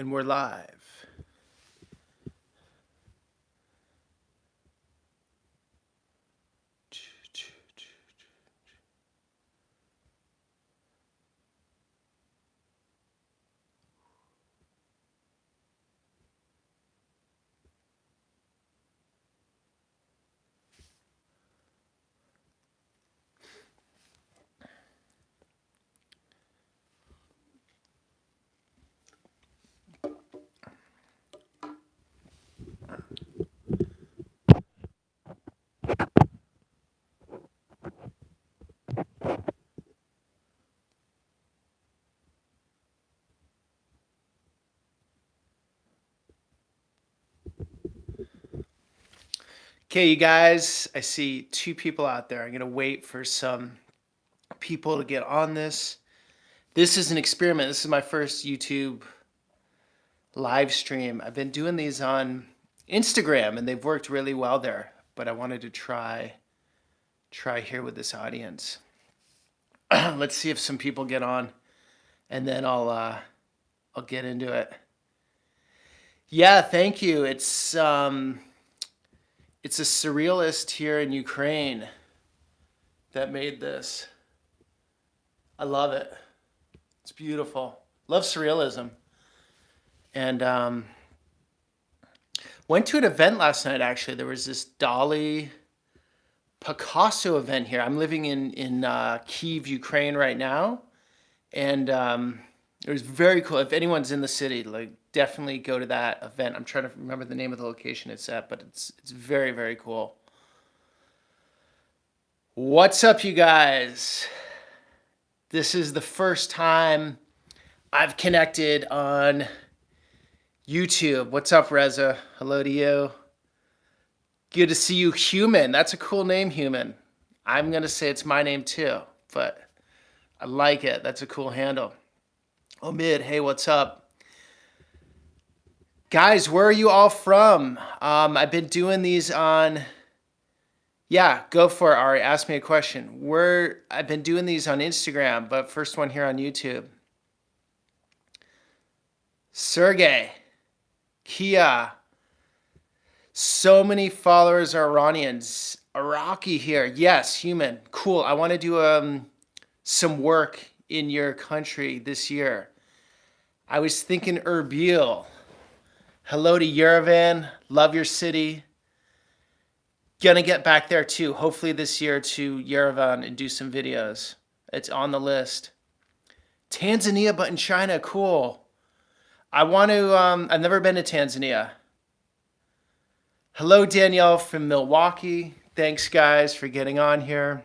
And we're live. Okay, you guys, I see two people out there. I'm going to wait for some people to get on this. This is an experiment. This is my first YouTube live stream. I've been doing these on Instagram and they've worked really well there, but I wanted to try here with this audience. Let's see if some people get on and then I'll get into it. Yeah, thank you. It's a surrealist here in Ukraine that made this. I love it. It's beautiful. Love surrealism. And went to an event last night, actually. There was this Dali Picasso event here. I'm living in Kyiv, Ukraine right now. And it was very cool. If anyone's in the city, like definitely go to that event. I'm trying to remember the name of the location it's at, but it's very, very cool. What's up, you guys? This is the first time I've connected on YouTube. What's up, Reza? Hello to you. Good to see you, Human. That's a cool name, Human. I'm going to say it's my name too, but I like it. That's a cool handle. Omid, hey, what's up? Guys, where are you all from? I've been doing these on... Yeah, go for it, Ari. Ask me a question. I've been doing these on Instagram, but first one here on YouTube. Sergey, Kia. So many followers are Iranians. Iraqi here. Yes, Human. Cool. I want to do some work in your country this year. I was thinking Erbil. Hello to Yerevan. Love your city. Gonna get back there too, hopefully this year to Yerevan and do some videos. It's on the list. Tanzania, but in China, cool. I want to, I've never been to Tanzania. Hello, Danielle from Milwaukee. Thanks, guys, for getting on here.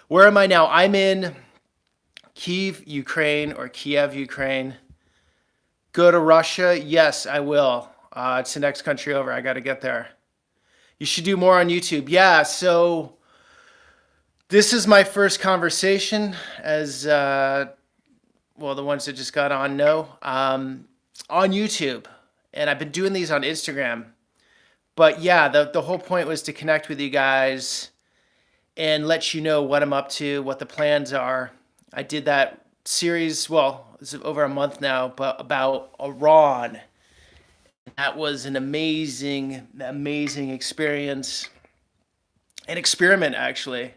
Where am I now? I'm in Kyiv, Ukraine, or Kiev, Ukraine. Go to Russia? Yes, I will. It's the next country over. I got to get there. You should do more on YouTube. Yeah, so this is my first conversation as, well, the ones that just got on know, on YouTube. And I've been doing these on Instagram. But yeah, the whole point was to connect with you guys and let you know what I'm up to, what the plans are. I did that series, well, it's over a month now, but about Iran. That was an amazing, amazing experience, an experiment actually.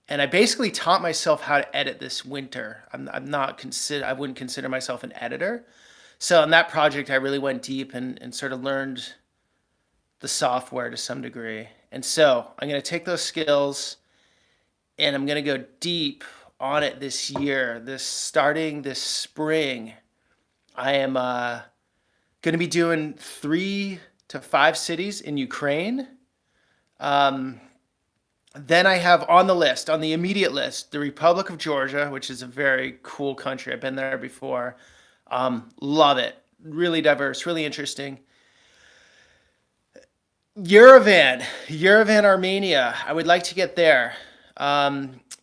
And I basically taught myself how to edit this winter. I wouldn't consider myself an editor. So on that project, I really went deep and sort of learned the software to some degree. And so I'm going to take those skills and I'm going to go deep on it this year. Starting this spring, I am going to be doing 3 to 5 cities in Ukraine. Then I have on the immediate list, the Republic of Georgia, which is a very cool country. I've been there before. Love it. Really diverse, really interesting. Yerevan, Armenia. I would like to get there.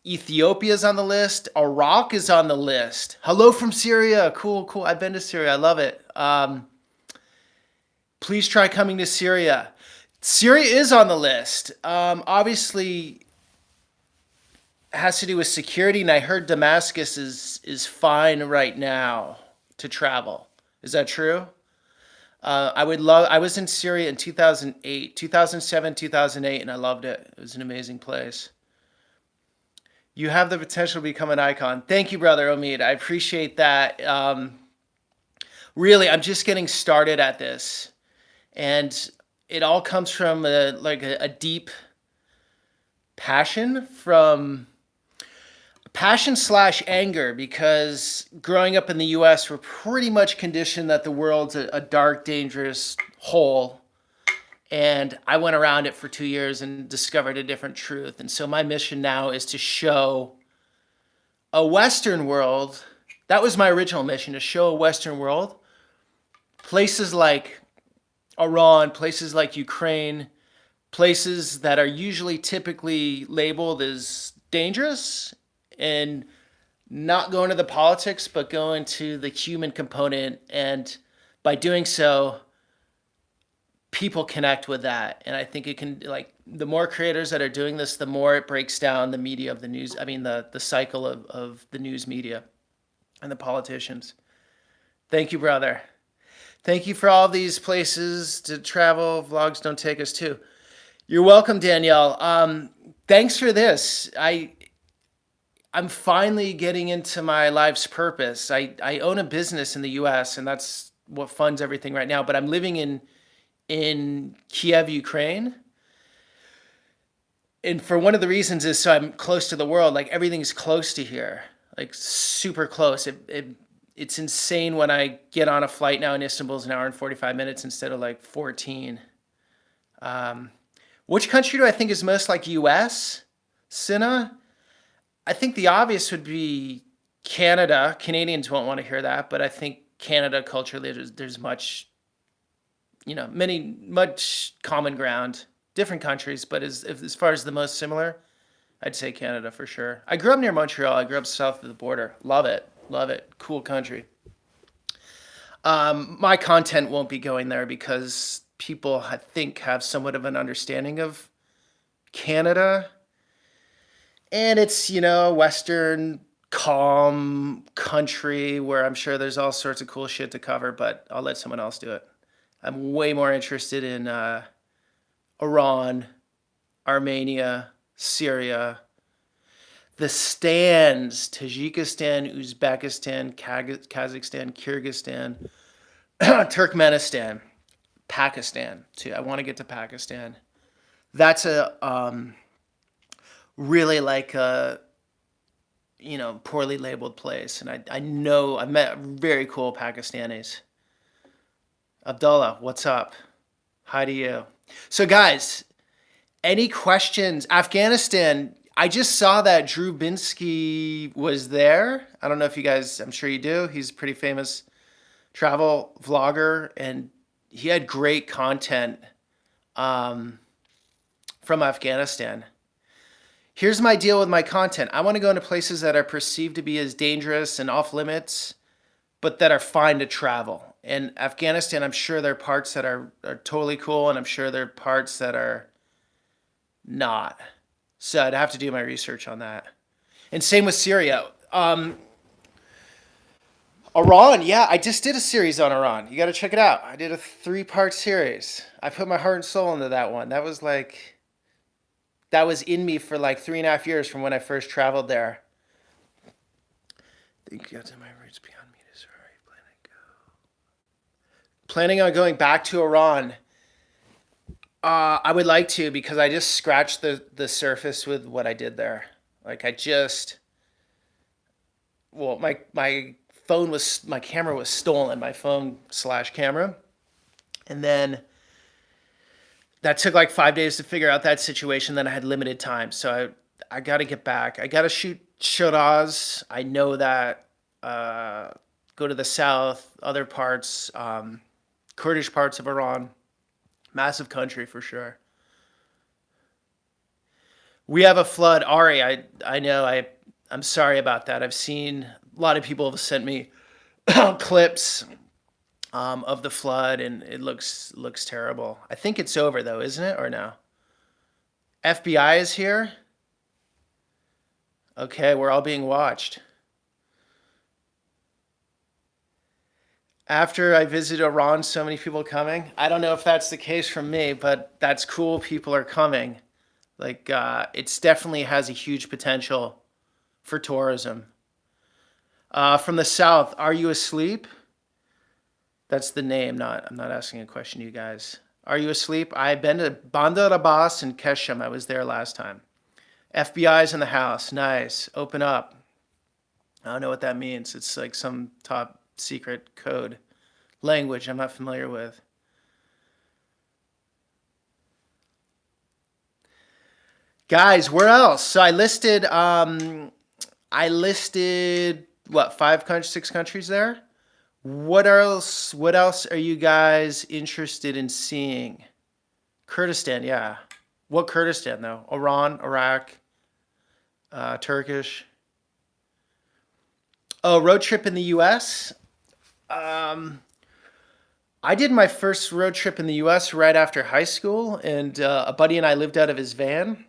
Ethiopia is on the list. Iraq is on the list. Hello from Syria. Cool. I've been to Syria. I love it. Please try coming to Syria. Syria is on the list. Obviously, it has to do with security, and I heard Damascus is fine right now to travel. Is that true? I was in Syria in 2008, 2007, 2008, and I loved it. It was an amazing place. You have the potential to become an icon. Thank you, brother Omid. I appreciate that. Really, I'm just getting started at this, and it all comes from a deep passion from passion slash anger, because growing up in the US, we're pretty much conditioned that the world's a dark, dangerous hole. And I went around it for 2 years and discovered a different truth. And so my mission now is to show a Western world. That was my original mission, to show a Western world. Places like Iran, places like Ukraine, places that are usually typically labeled as dangerous, and not go into the politics, but go into the human component. And by doing so, people connect with that. And I think it can, like, the more creators that are doing this, the more it breaks down the media of the news. I mean, the cycle of the news media and the politicians. Thank you, brother. Thank you for all these places to travel. Vlogs don't take us to. You're welcome, Danielle. Thanks for this. I'm finally getting into my life's purpose. I own a business in the US, and that's what funds everything right now. But I'm living in Kiev, Ukraine. And for one of the reasons is so I'm close to the world. Like, everything's close to here, like super close. It's insane when I get on a flight now in Istanbul. It's an hour and 45 minutes instead of like 14. Which country do I think is most like US? Sina? I think the obvious would be Canada. Canadians won't want to hear that, but I think Canada culturally, there's much, much common ground. Different countries, but as far as the most similar, I'd say Canada for sure. I grew up near Montreal. I grew up south of the border. Love it. Love it. Cool country. My content won't be going there because people, I think, have somewhat of an understanding of Canada. And it's, a Western, calm country where I'm sure there's all sorts of cool shit to cover, but I'll let someone else do it. I'm way more interested in Iran, Armenia, Syria, the stands, Tajikistan, Uzbekistan, Kazakhstan, Kyrgyzstan, Turkmenistan, Pakistan too. I want to get to Pakistan. That's a really like a poorly labeled place, and I met very cool Pakistanis. Abdullah, what's up? Hi to you. So guys, any questions? Afghanistan, I just saw that Drew Binsky was there. I don't know if you guys, I'm sure you do. He's a pretty famous travel vlogger, and he had great content from Afghanistan. Here's my deal with my content. I want to go into places that are perceived to be as dangerous and off limits, but that are fine to travel. And Afghanistan, I'm sure there are parts that are totally cool, and I'm sure there are parts that are not. So I'd have to do my research on that. And same with Syria. Iran, yeah, I just did a series on Iran. You got to check it out. I did a 3-part series. I put my heart and soul into that one. That was in me for like 3.5 years from when I first traveled there. I think you got to my roots beyond me. Planning on going back to Iran. I would like to, because I just scratched the surface with what I did there. Like my camera was stolen, my phone / camera. And then that took like 5 days to figure out that situation. Then I had limited time. So I got to get back. I got to shoot Shiraz. I know that, go to the south, other parts, Kurdish parts of Iran. Massive country for sure. We have a flood. Ari, I know, I'm sorry about that. I've seen a lot of people have sent me clips of the flood, and it looks terrible. I think it's over though, isn't it, or no? FBI is here? Okay, we're all being watched. After I visit Iran, so many people coming. I don't know if that's the case for me, but that's cool. People are coming. Like, it's definitely has a huge potential for tourism. From the south, are you asleep? That's the name. Not. I'm not asking a question, you guys. Are you asleep? I've been to Bandar Abbas and Keshem. I was there last time. FBI's in the house. Nice. Open up. I don't know what that means. It's like some top secret code language I'm not familiar with. Guys, where else? So I listed what, 5 countries, 6 countries there? What else are you guys interested in seeing? Kurdistan, yeah. What Kurdistan though? Iran, Iraq, Turkish. Oh, road trip in the US? Um, I did my first road trip in the US right after high school, and a buddy and I lived out of his van.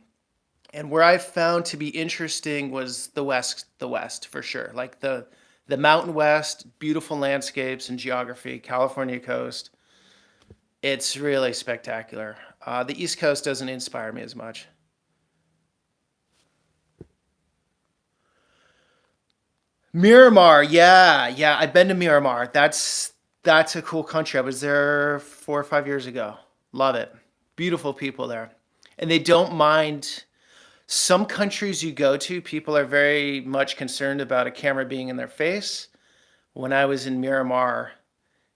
And where I found to be interesting was the West for sure. Like the Mountain West, beautiful landscapes and geography, California coast. It's really spectacular. The East Coast doesn't inspire me as much. Miramar, yeah, yeah, I've been to Miramar. That's a cool country. I was there 4 or 5 years ago. Love it. Beautiful people there, and they don't mind. Some countries you go to, people are very much concerned about a camera being in their face. When I was in Miramar,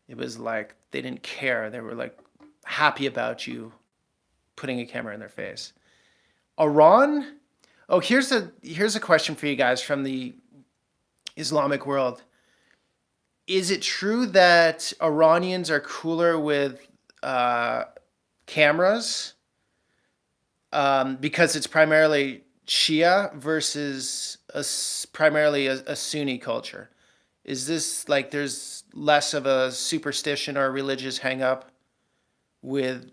it was like they didn't care. They were like happy about you putting a camera in their face. Iran? Oh, here's a question for you guys from the Islamic world. Is it true that Iranians are cooler with uh, cameras because it's primarily Shia versus primarily a Sunni culture? Is this like there's less of a superstition or a religious hang up with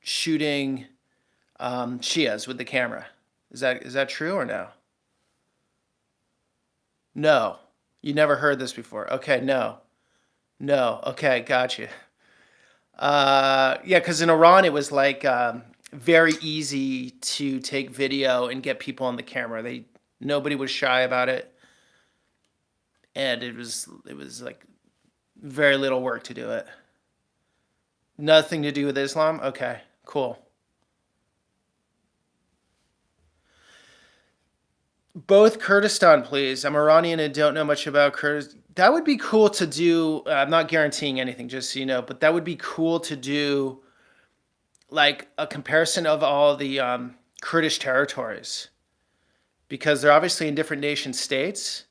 shooting Shias with the camera? Is that true or no? No. You never heard this before. Okay, no. No. Okay, gotcha. Yeah, because in Iran it was like very easy to take video and get people on the camera. Nobody was shy about it, and it was like very little work to do it. Nothing to do with Islam. Okay, cool. Both Kurdistan, please. I'm Iranian and don't know much about Kurdistan. That would be cool to do. I'm not guaranteeing anything, just so you know, but that would be cool to do like a comparison of all the Kurdish territories because they're obviously in different nation states,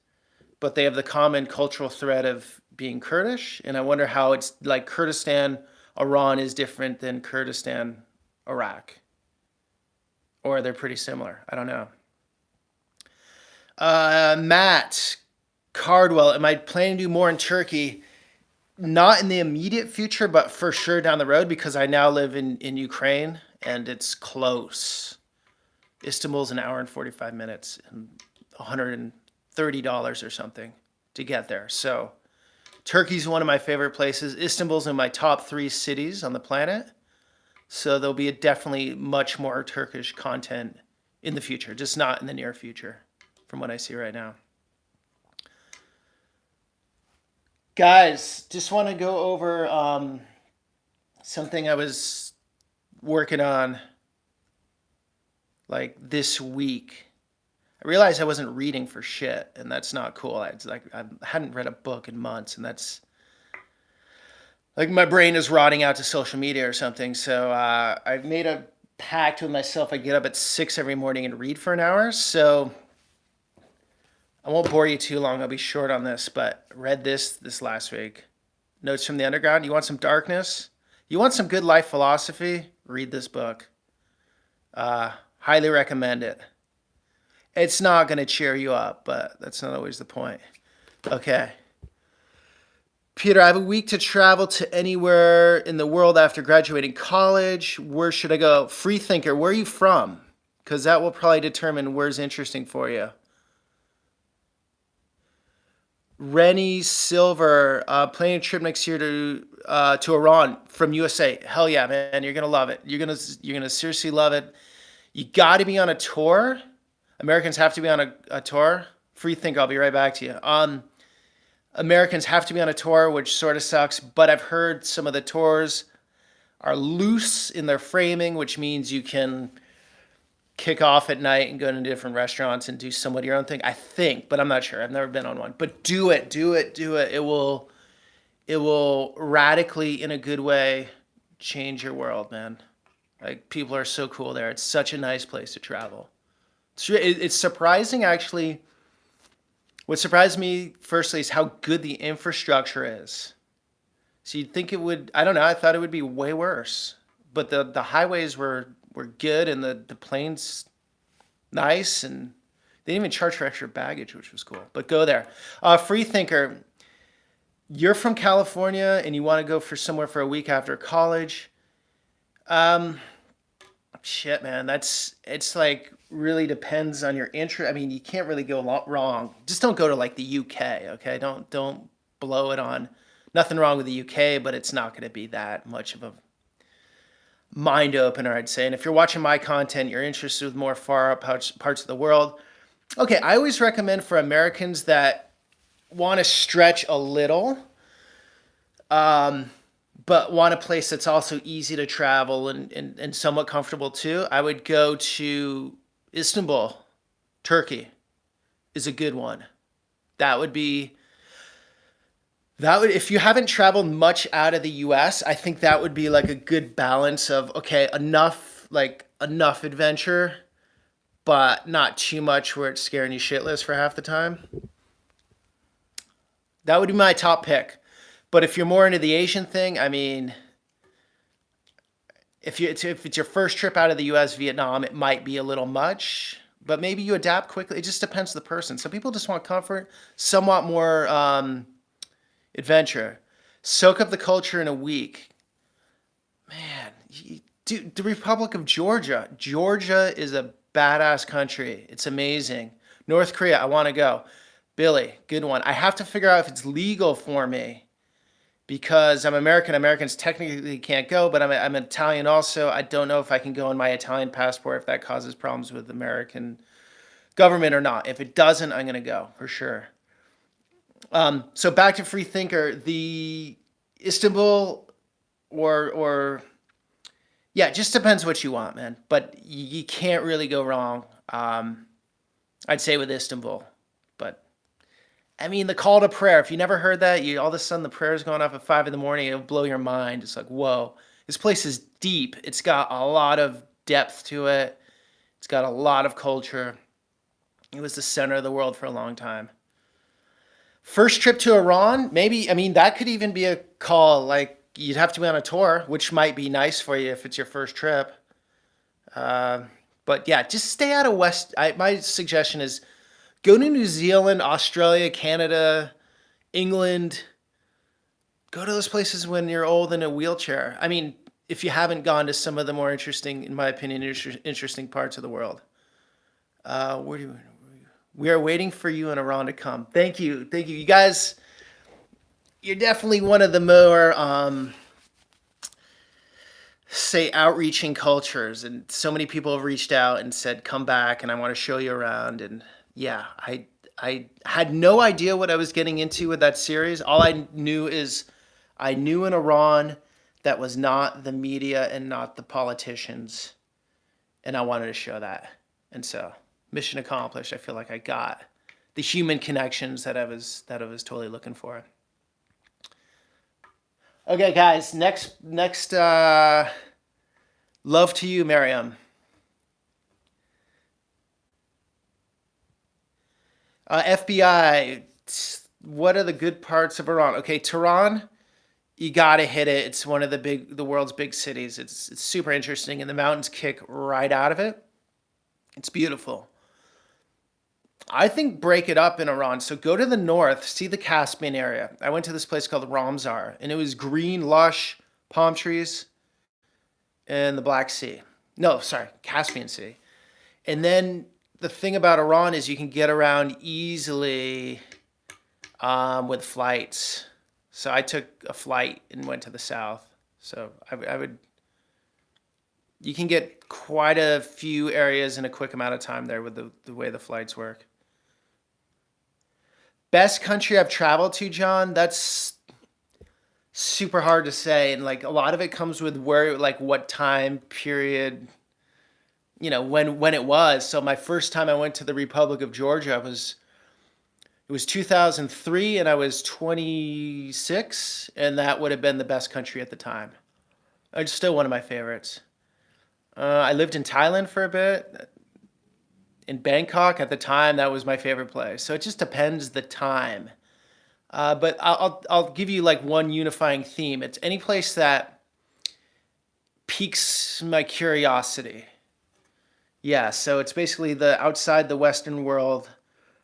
but they have the common cultural thread of being Kurdish. And I wonder how it's like Kurdistan, Iran is different than Kurdistan, Iraq, or they're pretty similar. I don't know. Matt Cardwell, am I planning to do more in Turkey? Not in the immediate future, but for sure down the road because I now live in Ukraine and it's close. Istanbul's an hour and 45 minutes and $130 or something to get there. So Turkey's one of my favorite places. Istanbul's in my top 3 cities on the planet. So there'll be definitely much more Turkish content in the future, just not in the near future from what I see right now. Guys, just want to go over something I was working on like this week. I realized I wasn't reading for shit, and that's not cool. It's like I hadn't read a book in months, and that's like my brain is rotting out to social media or something. So I've made a pact with myself. I get up at 6 every morning and read for an hour. So I won't bore you too long. I'll be short on this, but read this last week. Notes from the Underground. You want some darkness? You want some good life philosophy? Read this book. Highly recommend it. It's not going to cheer you up, but that's not always the point. Okay. Peter, I have a week to travel to anywhere in the world after graduating college. Where should I go? Free thinker, where are you from? Because that will probably determine where's interesting for you. Rennie Silver, planning a trip next year to Iran from USA. Hell yeah, man! You're gonna love it. You're gonna seriously love it. You got to be on a tour. Americans have to be on a tour. Free think. I'll be right back to you. Americans have to be on a tour, which sort of sucks. But I've heard some of the tours are loose in their framing, which means you can kick off at night and go to different restaurants and do somewhat your own thing. I think, but I'm not sure. I've never been on one. But do it, do it, do it. It will radically, in a good way, change your world, man. Like, people are so cool there. It's such a nice place to travel. It's surprising, actually. What surprised me, firstly, is how good the infrastructure is. So you'd think it would, I don't know, I thought it would be way worse. But the highways were good, and the planes nice, and they didn't even charge for extra baggage, which was cool. But go there. Free thinker, you're from California and you want to go for somewhere for a week after college. Shit, man, it's like really depends on your interest. I mean, you can't really go wrong. Just don't go to like the UK, okay? Don't blow it on. Nothing wrong with the UK, but it's not going to be that much of a mind opener, I'd say. And if you're watching my content, you're interested with more far out parts of the world. Okay, I always recommend for Americans that want to stretch a little, but want a place that's also easy to travel and somewhat comfortable too. I would go to Istanbul, Turkey is a good one. That would, if you haven't traveled much out of the US, I think that would be like a good balance of, okay, enough adventure, but not too much where it's scaring you shitless for half the time. That would be my top pick. But if you're more into the Asian thing, I mean, if it's your first trip out of the US, Vietnam, it might be a little much, but maybe you adapt quickly. It just depends on the person. Some people just want comfort, somewhat more adventure. Soak up the culture in a week. Man, dude, the Republic of Georgia. Georgia is a badass country. It's amazing. North Korea, I want to go. Billy, good one. I have to figure out if it's legal for me because I'm American. Americans technically can't go, but I'm Italian also. I don't know if I can go on my Italian passport if that causes problems with the American government or not. If it doesn't, I'm going to go for sure. So back to free thinker, the Istanbul or yeah, it just depends what you want, man. But you can't really go wrong. I'd say with Istanbul, but I mean the call to prayer. If you never heard that, all of a sudden the prayer's going off at 5 a.m. It'll blow your mind. It's like, whoa, this place is deep. It's got a lot of depth to it. It's got a lot of culture. It was the center of the world for a long time. First trip to Iran, maybe, I mean, that could even be a call. Like, you'd have to be on a tour, which might be nice for you if it's your first trip. But yeah, just stay out of my suggestion is go to New Zealand, Australia, Canada, England. Go to those places when you're old in a wheelchair. I mean, if you haven't gone to some of the more interesting, in my opinion, interesting parts of the world. We are waiting for you in Iran to come. Thank you. You guys, you're definitely one of the more, say, outreaching cultures. And so many people have reached out and said, come back and I want to show you around. And yeah, I had no idea what I was getting into with that series. All I knew is I knew an Iran that was not the media and not the politicians. And I wanted to show that. And so mission accomplished. I feel like I got the human connections that I was totally looking for. Okay, guys, next love to you, Miriam. FBI, what are the good parts of Iran? Okay, Tehran, you gotta hit it. It's one of the world's big cities. It's super interesting, and the mountains kick right out of it. It's beautiful. I think break it up in Iran. So go to the north, see the Caspian area. I went to this place called Ramsar, and it was green, lush palm trees and the Black Sea. No, sorry, Caspian Sea. And then the thing about Iran is you can get around easily with flights. So I took a flight and went to the south. So I would, you can get quite a few areas in a quick amount of time there with the way the flights work. Best country I've traveled to, John, that's super hard to say. And like a lot of it comes with where, like what time period, when it was. So my first time I went to the Republic of Georgia it was 2003 and I was 26, and that would have been the best country at the time. It's still one of my favorites. I lived in Thailand for a bit. In Bangkok at the time, that was my favorite place. So it just depends the time. But I'll give you like one unifying theme. It's any place that piques my curiosity. Yeah, so it's basically the outside the Western world,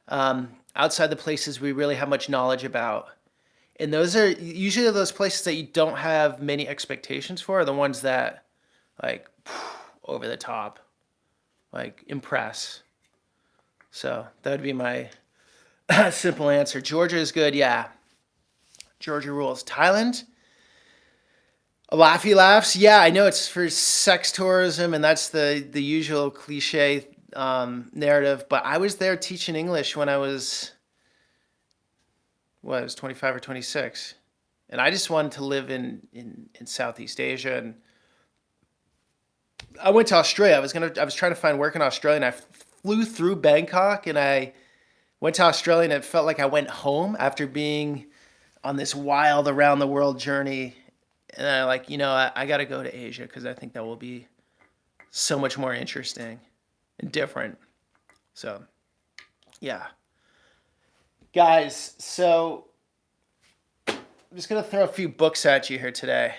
outside the places we really have much knowledge about. And those are usually those places that you don't have many expectations for, are the ones that like over the top, like impress. So that would be my simple answer. Georgia is good, yeah. Georgia rules. Thailand, laughy laughs. Yeah, I know it's for sex tourism, and that's the usual cliche narrative. But I was there teaching English when I was 25 or 26, and I just wanted to live in Southeast Asia. And I went to Australia. I was trying to find work in Australia, and I flew through Bangkok, and I went to Australia, and it felt like I went home after being on this wild around the world journey. And I like, I got to go to Asia because I think that will be so much more interesting and different. So, yeah. Guys, so I'm just going to throw a few books at you here today.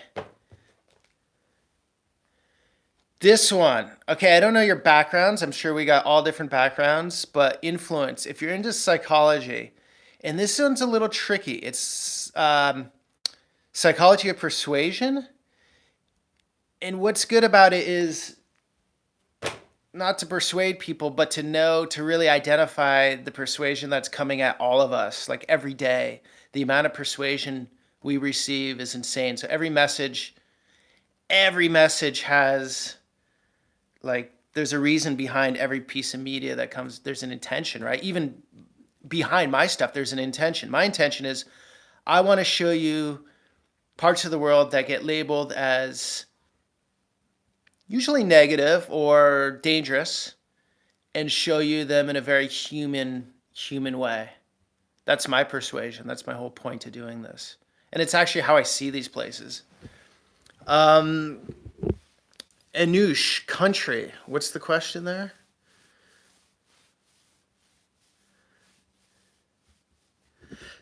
This one, okay, I don't know your backgrounds. I'm sure we got all different backgrounds, but influence, if you're into psychology, and this one's a little tricky. It's Psychology of Persuasion. And what's good about it is not to persuade people, but to really identify the persuasion that's coming at all of us, like every day. The amount of persuasion we receive is insane. So every message has, like, there's a reason behind every piece of media that comes. There's an intention, right? Even behind my stuff, there's an intention. My intention is I want to show you parts of the world that get labeled as usually negative or dangerous, and show you them in a very human way. That's my persuasion. That's my whole point to doing this. And it's actually how I see these places. Anush, country. What's the question there?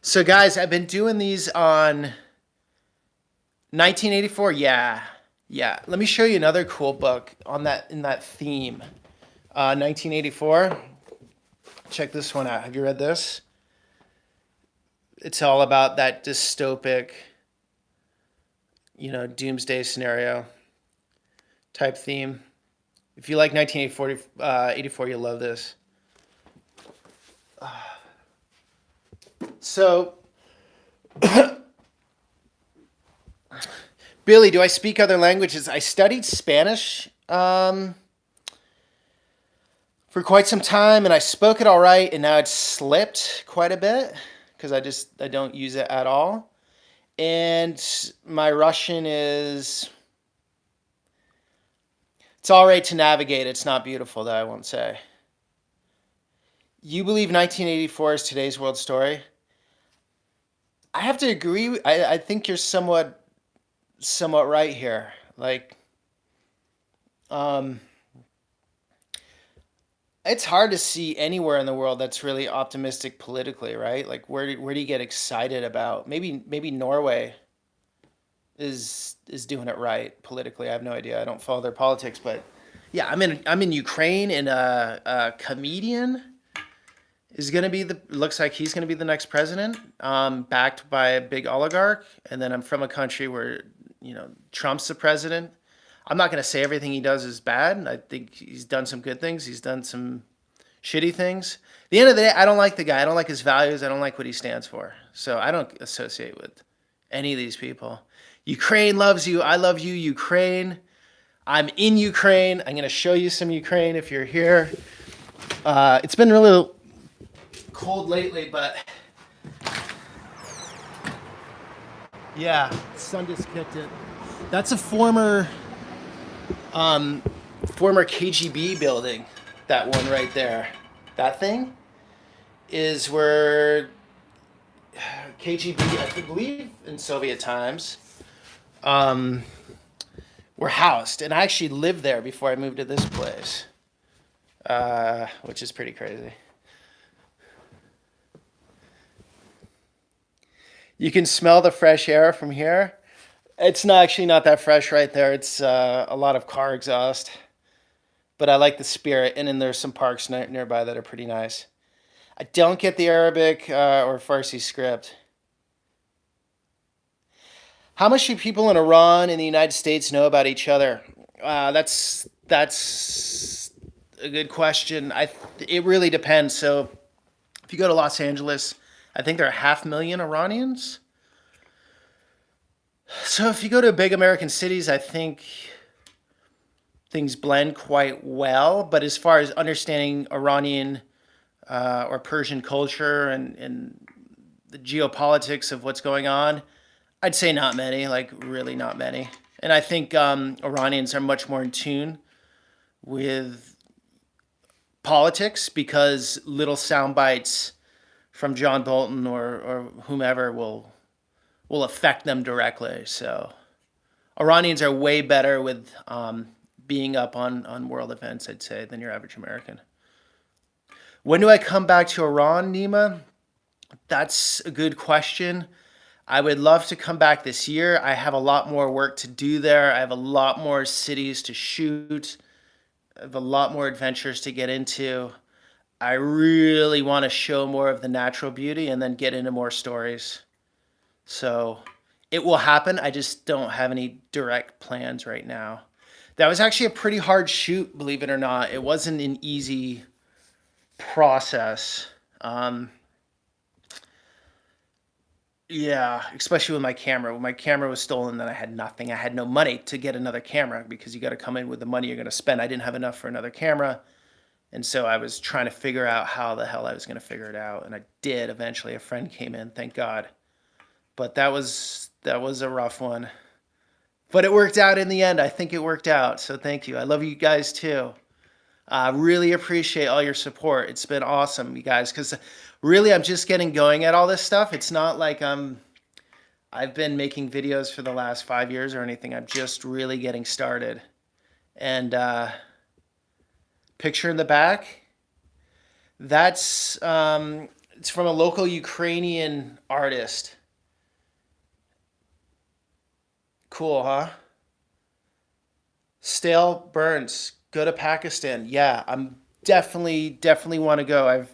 So guys, I've been doing these on 1984. Yeah. Let me show you another cool book in that theme. 1984. Check this one out. Have you read this? It's all about that dystopic, doomsday scenario type theme. If you like 1984, you'll love this. So, Billy, do I speak other languages? I studied Spanish for quite some time, and I spoke it all right, and now it's slipped quite a bit because I don't use it at all. And my Russian it's all right to navigate. It's not beautiful, though, I won't say. You believe 1984 is today's world story? I have to agree. I think you're somewhat right here. Like, it's hard to see anywhere in the world that's really optimistic politically, right? Like, where do you get excited about? Maybe Norway is doing it right politically. I have no idea. I don't follow their politics, but yeah, I'm in Ukraine, and a comedian looks like he's gonna be the next president, backed by a big oligarch. And then I'm from a country where Trump's the president. I'm not gonna say everything he does is bad. I think he's done some good things. He's done some shitty things. At the end of the day, I don't like the guy. I don't like his values. I don't like what he stands for. So I don't associate with any of these people. Ukraine loves you. I love you, Ukraine. I'm in Ukraine. I'm going to show you some Ukraine if you're here. It's been really cold lately, but yeah, the sun just kicked it. That's a former KGB building. That one right there. That thing is where KGB, I believe in Soviet times, were housed. And I actually lived there before I moved to this place, which is pretty crazy. You can smell the fresh air from here. It's actually not that fresh right there. It's a lot of car exhaust. But I like the spirit. And then there's some parks nearby that are pretty nice. I don't get the Arabic or Farsi script. How much do people in Iran and the United States know about each other? That's a good question. It really depends. So if you go to Los Angeles, I think there are 500,000 Iranians. So if you go to big American cities, I think things blend quite well. But as far as understanding Iranian or Persian culture and the geopolitics of what's going on, I'd say not many, like really not many. And I think Iranians are much more in tune with politics because little sound bites from John Bolton or whomever will affect them directly. So Iranians are way better with being up on world events, I'd say, than your average American. When do I come back to Iran, Nima? That's a good question. I would love to come back this year. I have a lot more work to do there. I have a lot more cities to shoot. I have a lot more adventures to get into. I really want to show more of the natural beauty and then get into more stories. So it will happen. I just don't have any direct plans right now. That was actually a pretty hard shoot, believe it or not. It wasn't an easy process. Yeah, especially with my camera. When my camera was stolen, then I had nothing. I had no money to get another camera because you got to come in with the money you're going to spend. I didn't have enough for another camera. And so I was trying to figure out how the hell I was going to figure it out. And I did eventually. A friend came in, thank God. But that was a rough one. But it worked out in the end. I think it worked out. So thank you. I love you guys too. Really appreciate all your support. It's been awesome, you guys, because really I'm just getting going at all this stuff. It's not like I've been making videos for the last 5 years or anything. I'm just really getting started. And picture in the back, that's it's from a local Ukrainian artist. Cool, huh? Stale Burns. Go to Pakistan. Yeah, I'm definitely want to go.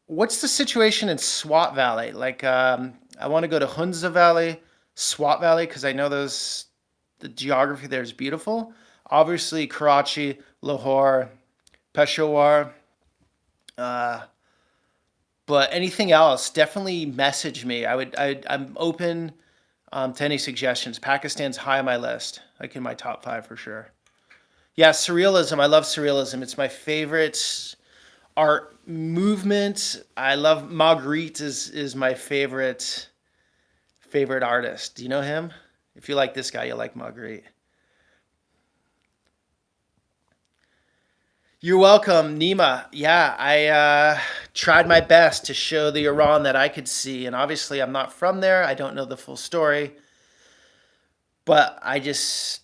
What's the situation in Swat Valley? Like, I want to go to Hunza Valley, Swat Valley, because I know the geography there is beautiful. Obviously, Karachi, Lahore, Peshawar. But anything else, definitely message me. I'm open to any suggestions. Pakistan's high on my list, like in my top 5 for sure. Yeah, surrealism. I love surrealism. It's my favorite art movement. I love Magritte is my favorite artist. Do you know him? If you like this guy, you'll like Magritte. You're welcome, Nima. Yeah, I tried my best to show the Iran that I could see. And obviously, I'm not from there. I don't know the full story. But I just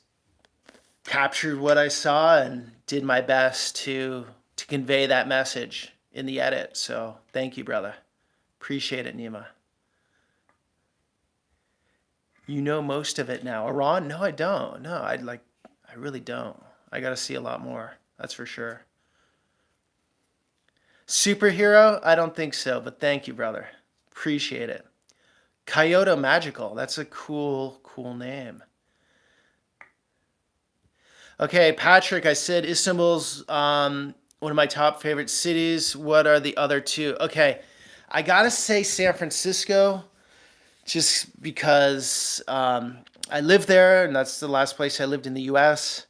captured what I saw and did my best to convey that message in the edit. So thank you, brother. Appreciate it, Nima. You know most of it now. Iran? No, I don't. No, I really don't. I got to see a lot more. That's for sure. Superhero? I don't think so, but thank you, brother. Appreciate it. Coyote Magical. That's a cool name. Okay, Patrick, I said Istanbul's one one of my top favorite cities. What are the other two? Okay, I gotta say San Francisco, just because I live there, and that's the last place I lived in the U.S.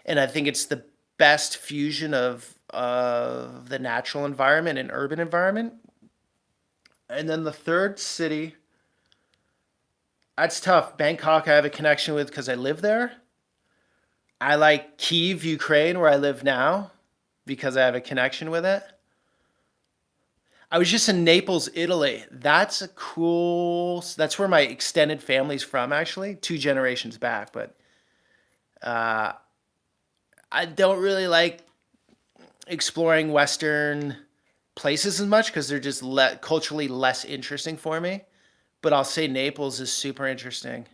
And I think it's the best fusion of the natural environment and urban environment. And then the third city, that's tough. Bangkok, I have a connection with because I live there. I like Kyiv, Ukraine, where I live now, because I have a connection with it. I was just in Naples, Italy. That's a cool. That's where my extended family's from, actually, 2 generations back. But uh, I don't really like exploring Western places as much because they're just culturally less interesting for me. But I'll say Naples is super interesting.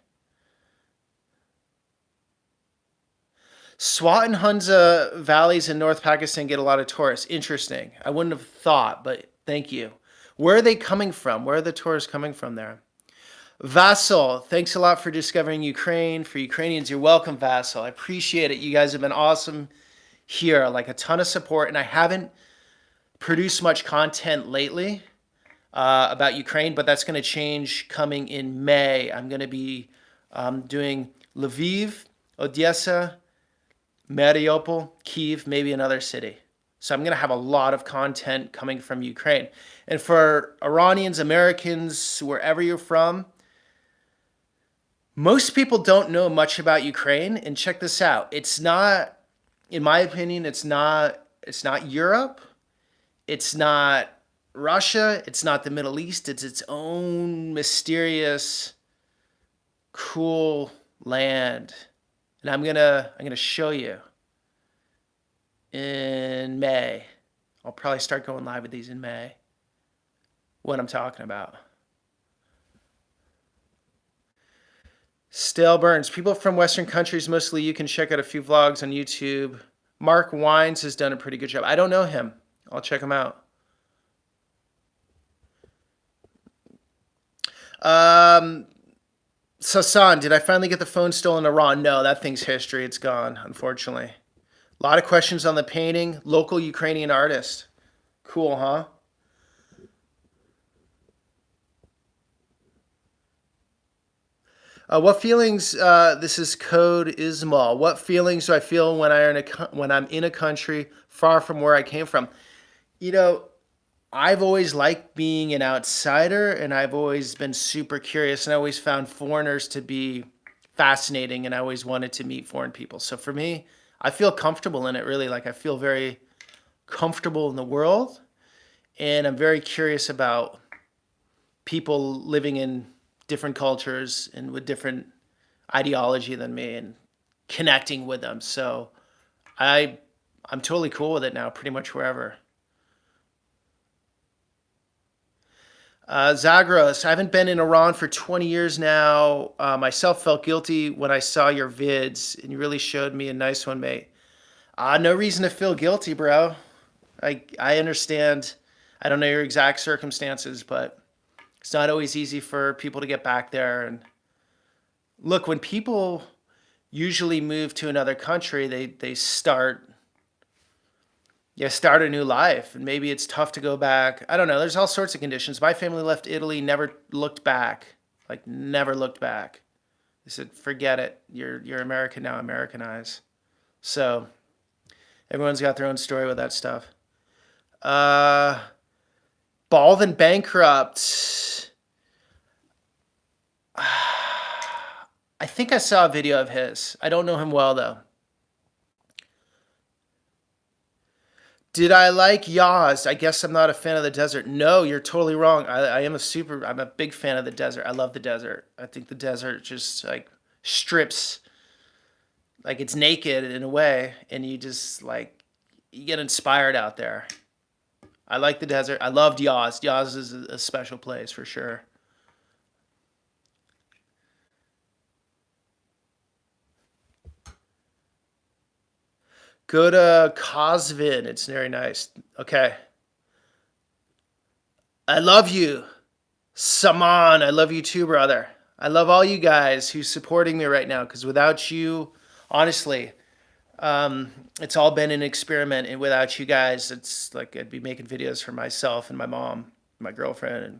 Swat and Hunza valleys in North Pakistan get a lot of tourists. Interesting. I wouldn't have thought, but thank you. Where are they coming from? Where are the tourists coming from there? Vassal, thanks a lot for discovering Ukraine. For Ukrainians, you're welcome, Vassal. I appreciate it. You guys have been awesome here. Like, a ton of support, and I haven't produced much content lately about Ukraine, but that's going to change coming in May. I'm going to be doing Lviv, Odessa, Mariupol, Kyiv, maybe another city. So I'm going to have a lot of content coming from Ukraine. And for Iranians, Americans, wherever you're from, most people don't know much about Ukraine. And check this out. It's not, in my opinion, it's not Europe. It's not Russia. It's not the Middle East. It's its own mysterious, cool land. And I'm gonna show you in May. I'll probably start going live with these in May. What I'm talking about. Stale Burns. People from Western countries, mostly, you can check out a few vlogs on YouTube. Mark Wines has done a pretty good job. I don't know him. I'll check him out. Sasan, did I finally get the phone stolen in Iran? No, that thing's history. It's gone, unfortunately. A lot of questions on the painting. Local Ukrainian artist. Cool, huh? What feelings? This is Code Ismal. What feelings do I feel when I'm in a country far from where I came from? You know, I've always liked being an outsider, and I've always been super curious, and I always found foreigners to be fascinating, and I always wanted to meet foreign people. So for me, I feel comfortable in it, really. Like, I feel very comfortable in the world, and I'm very curious about people living in different cultures and with different ideology than me, and connecting with them. So I'm totally cool with it now, pretty much wherever. Zagros, I haven't been in Iran for 20 years now. Myself felt guilty when I saw your vids, and you really showed me a nice one, mate. No reason to feel guilty, bro. I understand. I don't know your exact circumstances, but it's not always easy for people to get back there. And look, when people usually move to another country, they start a new life, and maybe it's tough to go back. I don't know. There's all sorts of conditions. My family left Italy, never looked back. Like, never looked back. They said, "Forget it. You're American now. Americanize." So everyone's got their own story with that stuff. Bald and Bankrupt. I think I saw a video of his. I don't know him well, though. Did I like Yaz? I guess I'm not a fan of the desert. No, you're totally wrong. I'm a big fan of the desert. I love the desert. I think the desert just, like, strips, like, it's naked in a way, and you just, like, you get inspired out there. I like the desert. I loved Yaz. Yaz is a special place for sure. Go to Cosvin. It's very nice. Okay. I love you. Saman, I love you too, brother. I love all you guys who's supporting me right now, because without you, honestly, It's all been an experiment, and without you guys, it's like I'd be making videos for myself and my mom, my girlfriend, and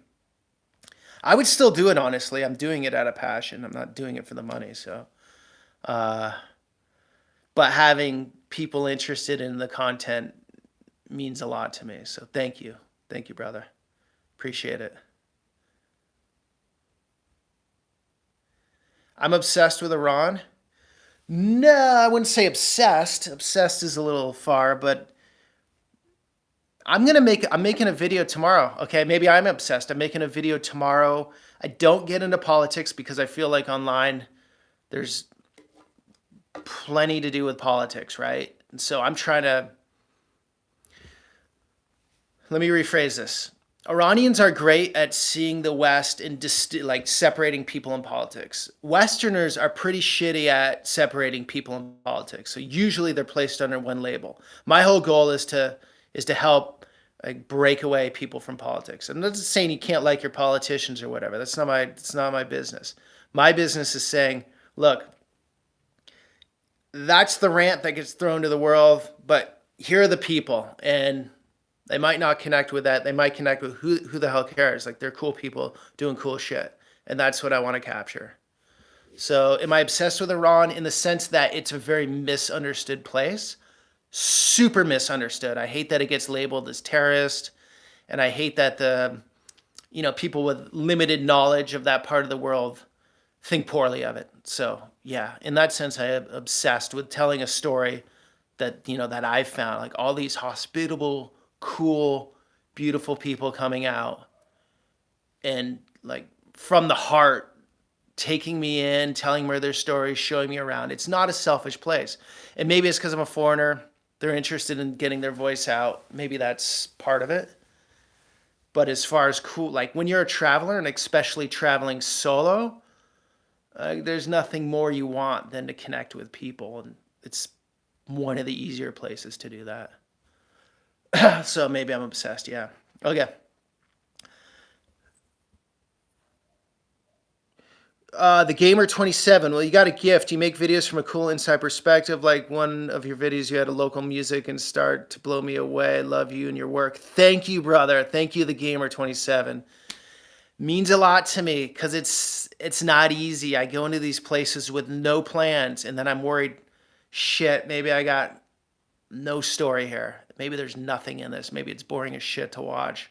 I would still do it. Honestly, I'm doing it out of passion. I'm not doing it for the money. So, uh, but having people interested in the content means a lot to me. So thank you, brother. Appreciate it. I'm obsessed with Iran. No, I wouldn't say obsessed. Obsessed is a little far, but I'm making a video tomorrow. Okay, maybe I'm obsessed. I'm making a video tomorrow. I don't get into politics because I feel like online there's plenty to do with politics, right? And so I'm trying to let me rephrase this. Iranians are great at seeing the West and like separating people in politics. Westerners are pretty shitty at separating people in politics. So usually they're placed under one label. My whole goal is to help like break away people from politics. I'm not saying you can't like your politicians or whatever. That's not my business. My business is saying, look, that's the rant that gets thrown to the world, but here are the people, and they might not connect with that. They might connect with who the hell cares? Like they're cool people doing cool shit. And that's what I want to capture. So am I obsessed with Iran in the sense that it's a very misunderstood place? Super misunderstood. I hate that it gets labeled as terrorist. And I hate that people with limited knowledge of that part of the world think poorly of it. So yeah, in that sense, I am obsessed with telling a story that I've found, like all these hospitable, cool, beautiful people coming out and like from the heart taking me in, telling me their stories, showing me around. It's not a selfish place. And maybe it's because I'm a foreigner. They're interested in getting their voice out. Maybe that's part of it. But as far as cool, like when you're a traveler and especially traveling solo, there's nothing more you want than to connect with people. And it's one of the easier places to do that. So maybe I'm obsessed. Yeah. Okay. The Gamer 27. Well, you got a gift. You make videos from a cool inside perspective. Like one of your videos, you had a local music and start to blow me away. Love you and your work. Thank you, brother. Thank you, the Gamer 27. Means a lot to me because it's not easy. I go into these places with no plans, and then I'm worried. Shit, maybe I got no story here. Maybe there's nothing in this. Maybe it's boring as shit to watch.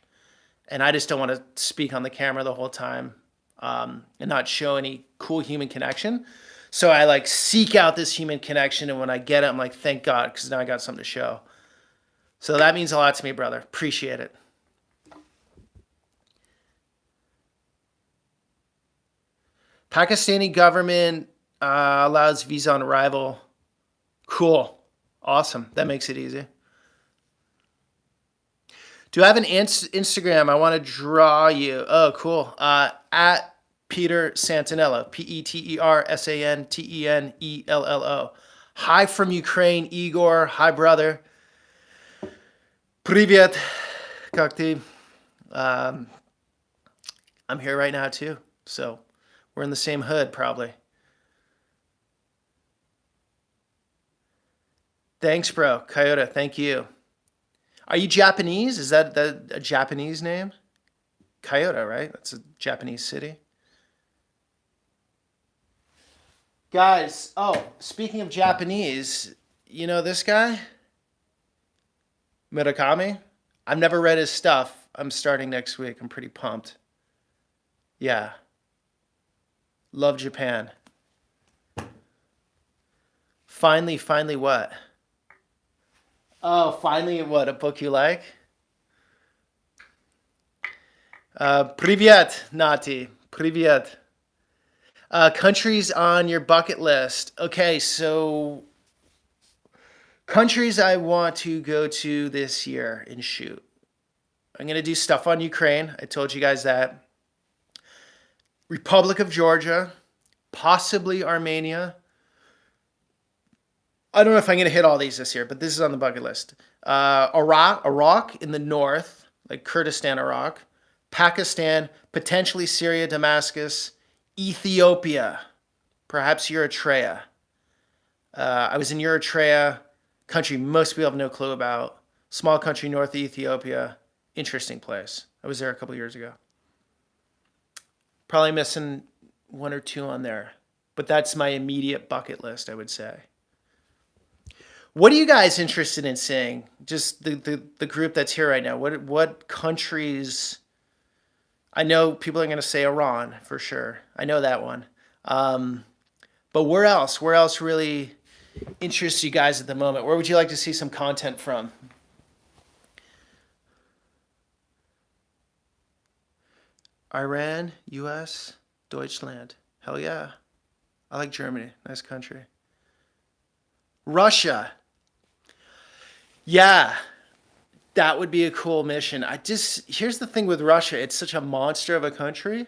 And I just don't want to speak on the camera the whole time and not show any cool human connection. So I like seek out this human connection. And when I get it, I'm like, thank God, because now I got something to show. So that means a lot to me, brother. Appreciate it. Pakistani government allows visa on arrival. Cool. Awesome. That makes it easy. Do I have an Instagram? I want to draw you. Oh, cool. At Peter Santanello. PeterSantenello. Hi from Ukraine, Igor. Hi, brother. Привет. Как ты? I'm here right now, too. So we're in the same hood, probably. Thanks, bro. Coyote, thank you. Are you Japanese? Is that a Japanese name? Kyoto, right? That's a Japanese city. Guys, oh, speaking of Japanese, you know this guy? Murakami? I've never read his stuff. I'm starting next week. I'm pretty pumped. Yeah. Love Japan. Finally what? Oh, finally what? A book you like? Привет, Nati. Привет. Countries on your bucket list. Okay, so countries I want to go to this year and shoot. I'm going to do stuff on Ukraine. I told you guys that. Republic of Georgia, possibly Armenia. I don't know if I'm going to hit all these this year, but this is on the bucket list. Iraq in the north, like Kurdistan, Iraq. Pakistan, potentially Syria, Damascus. Ethiopia, perhaps Eritrea. I was in Eritrea, country most people have no clue about. Small country north of Ethiopia. Interesting place. I was there a couple years ago. Probably missing one or two on there. But that's my immediate bucket list, I would say. What are you guys interested in seeing? Just the group that's here right now. What countries? I know people are going to say Iran for sure. I know that one. Um, but where else? Where else really interests you guys at the moment? Where would you like to see some content from? Iran, U.S., Deutschland. Hell yeah. I like Germany. Nice country. Russia. Yeah, that would be a cool mission. Here's the thing with Russia. It's such a monster of a country.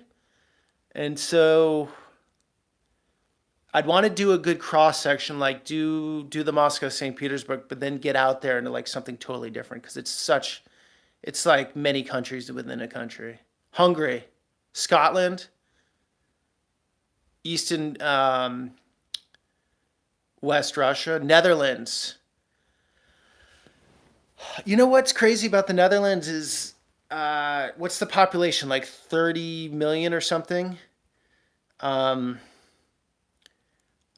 And so I'd want to do a good cross section, like do the Moscow St. Petersburg, but then get out there into like something totally different because it's like many countries within a country. Hungary, Scotland, Eastern West Russia, Netherlands. You know what's crazy about the Netherlands is what's the population? Like 30 million or something? Um,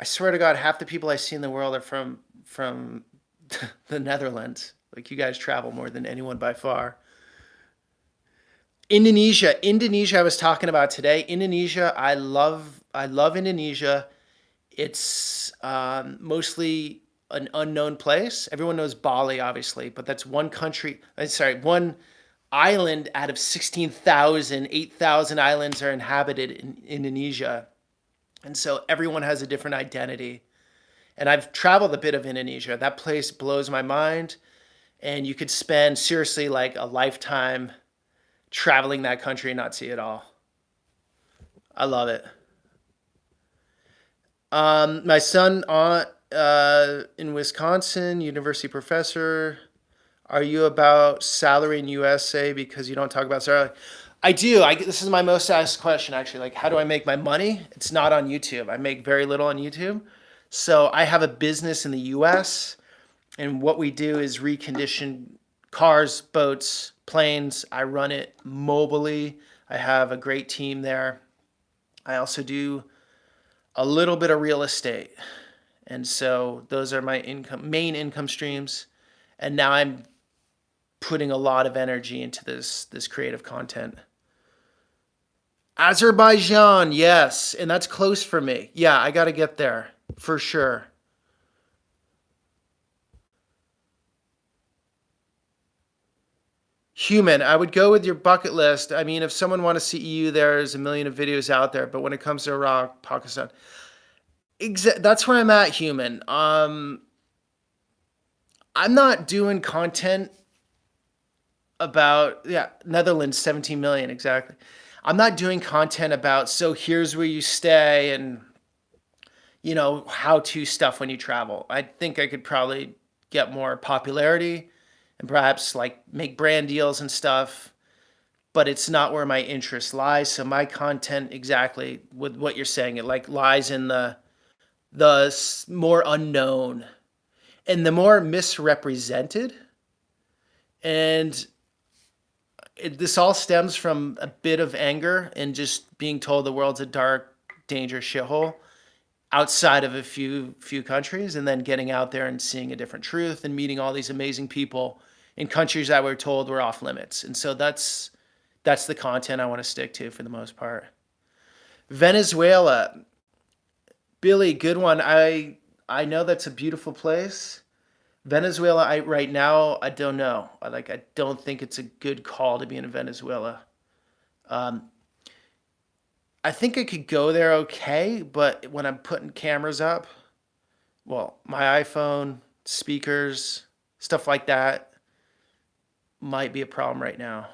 I swear to God, half the people I see in the world are from the Netherlands. Like you guys travel more than anyone by far. Indonesia. I was talking about today. Indonesia. I love Indonesia. It's mostly an unknown place. Everyone knows Bali, obviously, but that's one country. Sorry, one island out of 16,000, 8,000 islands are inhabited in Indonesia. And so everyone has a different identity. And I've traveled a bit of Indonesia. That place blows my mind. And you could spend seriously like a lifetime traveling that country and not see it all. I love it. My son in Wisconsin, university professor. Are you about salary in USA because you don't talk about salary? I do. This is my most asked question actually. Like, how do I make my money? It's not on YouTube. I make very little on YouTube. So I have a business in the US, and what we do is recondition cars, boats, planes. I run it mobily. I have a great team there. I also do a little bit of real estate. And so those are my main income streams. And now I'm putting a lot of energy into this creative content. Azerbaijan, yes, and that's close for me. Yeah, I got to get there for sure. Human, I would go with your bucket list. I mean, if someone want to see EU, there's a million of videos out there. But when it comes to Iraq, Pakistan, that's where I'm at. Human. I'm not doing content about Netherlands 17 million exactly. I'm not doing content about so here's where you stay and how to stuff when you travel. I think I could probably get more popularity and perhaps like make brand deals and stuff, but it's not where my interest lies. So my content exactly with what you're saying, it like lies in the more unknown and the more misrepresented. And this all stems from a bit of anger and just being told the world's a dark, dangerous shithole outside of a few countries, and then getting out there and seeing a different truth and meeting all these amazing people in countries that we're told were off limits. And so that's the content I want to stick to for the most part. Venezuela, Billy, good one. I know that's a beautiful place. Venezuela, right now I don't know. I don't think it's a good call to be in Venezuela. Um, I think I could go there okay, but when I'm putting cameras up, well, my iPhone, speakers, stuff like that might be a problem right now.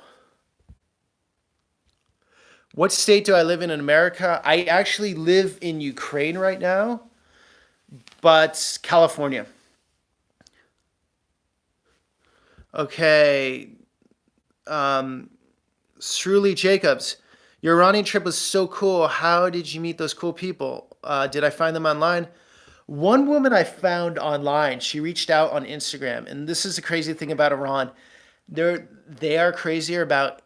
What state do I live in America? I actually live in Ukraine right now, but California. Okay. Um, Sruli Jacobs, your Iranian trip was so cool. How did you meet those cool people? Did I find them online? One woman I found online, she reached out on Instagram, and this is the crazy thing about Iran. They are crazier about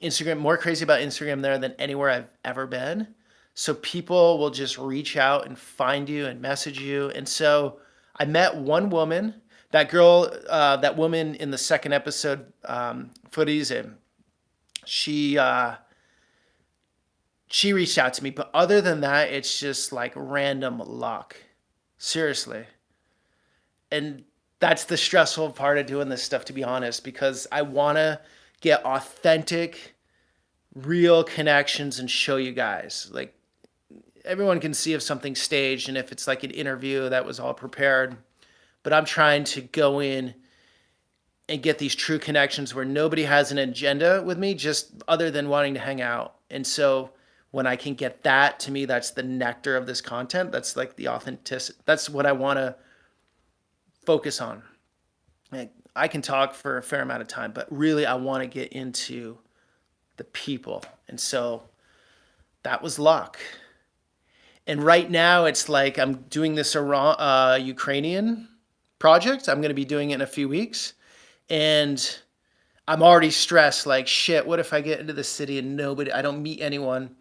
Instagram, more crazy about Instagram there than anywhere I've ever been. So people will just reach out and find you and message you. And so I met one woman, that girl, that woman in the second episode, Footies, and she she reached out to me. But other than that, it's just like random luck. Seriously. And that's the stressful part of doing this stuff, to be honest, because I want to get authentic, real connections and show you guys. Like, everyone can see if something's staged and if it's like an interview that was all prepared. But I'm trying to go in and get these true connections where nobody has an agenda with me, just other than wanting to hang out. And so when I can get that, to me, that's the nectar of this content. That's like the authenticity. That's what I want to focus on. Like, I can talk for a fair amount of time, but really I want to get into the people. And so that was luck. And right now it's like I'm doing this Ukrainian project. I'm going to be doing it in a few weeks. And I'm already stressed, like, shit, what if I get into the city and I don't meet anyone?